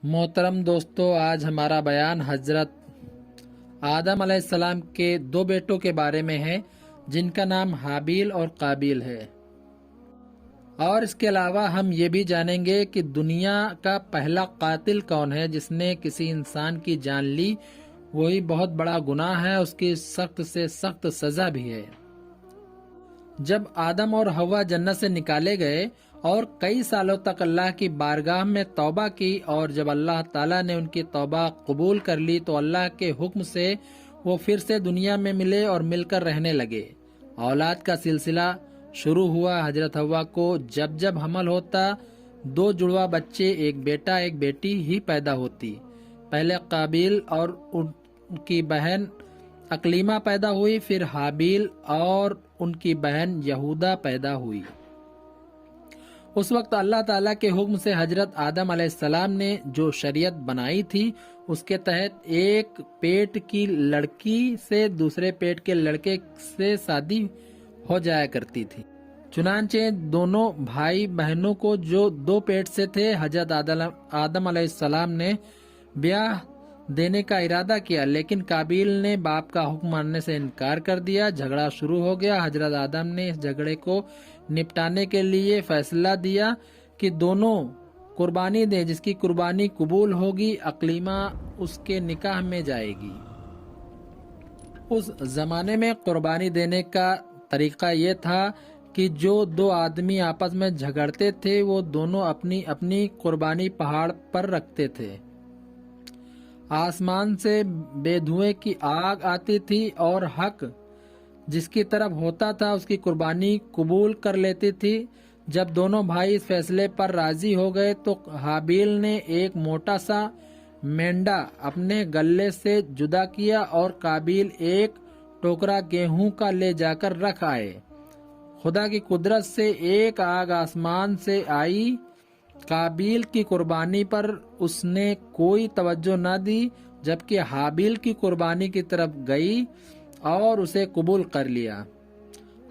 محترم دوستو، آج ہمارا بیان حضرت آدم علیہ السلام کے دو بیٹوں کے بارے میں ہے جن کا نام حابیل اور قابیل ہے، اور اس کے علاوہ ہم یہ بھی جانیں گے کہ دنیا کا پہلا قاتل کون ہے جس نے کسی انسان کی جان لی۔ وہی بہت بڑا گناہ ہے، اس کی سخت سے سخت سزا بھی ہے۔ جب آدم اور حوا جنت سے نکالے گئے اور کئی سالوں تک اللہ کی بارگاہ میں توبہ کی، اور جب اللہ تعالیٰ نے ان کی توبہ قبول کر لی تو اللہ کے حکم سے وہ پھر سے دنیا میں ملے اور مل کر رہنے لگے۔ اولاد کا سلسلہ شروع ہوا۔ حضرت حوا کو جب جب حمل ہوتا، دو جڑواں بچے، ایک بیٹا ایک بیٹی ہی پیدا ہوتی۔ پہلے قابیل اور ان کی بہن اقلیمہ پیدا ہوئی، پھر حابیل اور ان کی بہن یہودا پیدا ہوئی۔ اس وقت اللہ تعالیٰ کے حکم سے حضرت آدم علیہ السلام نے جو شریعت بنائی تھی اس کے تحت ایک پیٹ کی لڑکی سے دوسرے پیٹ کے لڑکے سے شادی ہو جایا کرتی تھی۔ چنانچہ دونوں بھائی بہنوں کو جو دو پیٹ سے تھے، حضرت آدم علیہ السلام نے بیاہ دینے کا ارادہ کیا، لیکن قابیل نے باپ کا حکم ماننے سے انکار کر دیا۔ جھگڑا شروع ہو گیا۔ حضرت آدم نے اس جھگڑے کو نپٹانے کے لیے فیصلہ دیا کہ دونوں قربانی دیں، جس کی قربانی قبول ہوگی اقلیمہ اس کے نکاح میں جائے گی۔ اس زمانے میں قربانی دینے کا طریقہ یہ تھا کہ جو دو آدمی آپس میں جھگڑتے تھے وہ دونوں اپنی اپنی قربانی پہاڑ پر رکھتے تھے۔ آسمان سے بے دھوئیں کی آگ آتی تھی اور حق جس کی طرف ہوتا تھا اس کی قربانی قبول کر لیتی تھی۔ جب دونوں بھائی اس فیصلے پر راضی ہو گئے تو حابیل نے ایک موٹا سا مینڈا اپنے گلے سے جدا کیا اور قابیل ایک ٹوکرا گیہوں کا لے جا کر رکھ آئے۔ خدا کی قدرت سے ایک آگ آسمان سے آئی۔ قابیل کی قربانی پر اس نے کوئی توجہ نہ دی، جبکہ حابیل کی قربانی کی طرف گئی اور اسے قبول کر لیا۔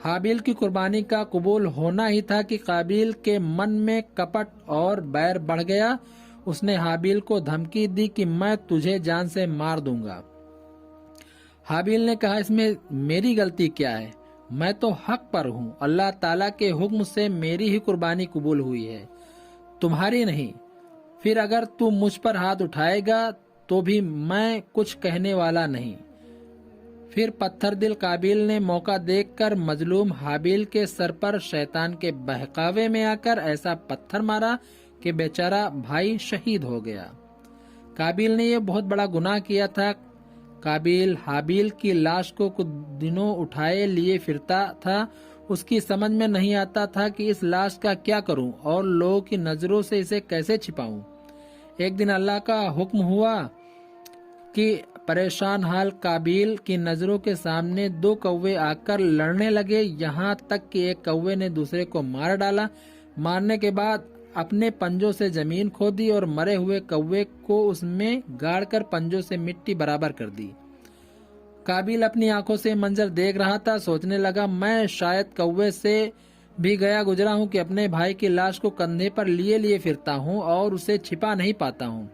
حابیل کی قربانی کا قبول ہونا ہی تھا کہ قابیل کے من میں کپٹ اور بیر بڑھ گیا۔ اس نے حابیل کو دھمکی دی کہ میں تجھے جان سے مار دوں گا۔ حابیل نے کہا، اس میں میری غلطی کیا ہے؟ میں تو حق پر ہوں، اللہ تعالیٰ کے حکم سے میری ہی قربانی قبول ہوئی ہے، تمہاری نہیں۔ پھر اگر تو مجھ پر ہاتھ اٹھائے گا تو بھی میں کچھ کہنے والا نہیں۔ پھر پتھر دل قابیل نے موقع دیکھ کر مظلوم حابیل کے سر پر شیطان کے بہکاوے میں آ کر ایسا پتھر مارا کہ بیچارہ بھائی شہید ہو گیا۔ قابیل نے یہ بہت بڑا گناہ کیا تھا۔ قابیل حابیل کی لاش کو کچھ دنوں اٹھائے لیے پھرتا تھا۔ اس کی سمجھ میں نہیں آتا تھا کہ اس لاش کا کیا کروں اور لوگوں کی نظروں سے اسے کیسے چھپاؤں۔ ایک دن اللہ کا حکم ہوا کہ پریشان حال قابیل کی نظروں کے سامنے دو کوے آ کر لڑنے لگے، یہاں تک کہ ایک کوے نے دوسرے کو مار ڈالا۔ مارنے کے بعد اپنے پنجوں سے زمین کھودی اور مرے ہوئے کوے کو اس میں گاڑ کر پنجوں سے مٹی برابر کر دی۔ قابیل اپنی آنکھوں سے منظر دیکھ رہا تھا، سوچنے لگا میں شاید کوے سے بھی گیا گزرا ہوں کہ اپنے بھائی کی لاش کو کندھے پر لیے پھرتا ہوں اور اسے چھپا نہیں پاتا ہوں۔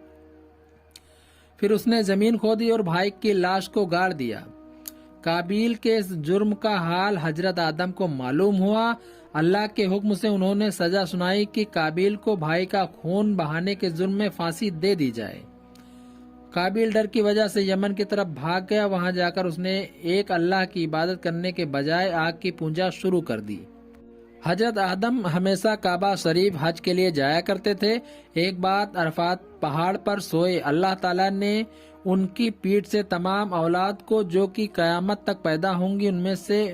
پھر اس نے زمین کھودی اور بھائی کی لاش کو گاڑ دیا۔ قابیل کے اس جرم کا حال حضرت آدم کو معلوم ہوا۔ اللہ کے حکم سے انہوں نے سزا سنائی کہ قابیل کو بھائی کا خون بہانے کے جرم میں پھانسی دے دی جائے۔ قابیل ڈر کی وجہ سے یمن کی طرف بھاگ گیا۔ وہاں جا کر اس نے ایک اللہ کی عبادت کرنے کے بجائے آگ کی پوجا شروع کر دی۔ حضرت آدم ہمیشہ کعبہ شریف حج کے لیے جایا کرتے تھے۔ ایک بات عرفات پہاڑ پر سوئے، اللہ تعالیٰ نے ان کی پیٹھ سے تمام اولاد کو جو کہ قیامت تک پیدا ہوں گی ان میں سے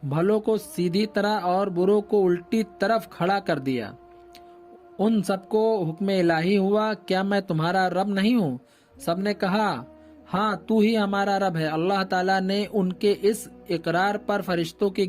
بھلوں کو سیدھی طرح اور بروں کو الٹی طرف کھڑا کر دیا۔ ان سب کو حکم الہی ہوا، کیا میں تمہارا رب نہیں ہوں؟ سب نے کہا، ہاں تو ہی ہمارا رب ہے۔ اللہ تعالیٰ نے ان کے اس اقرار پر فرشتوں کی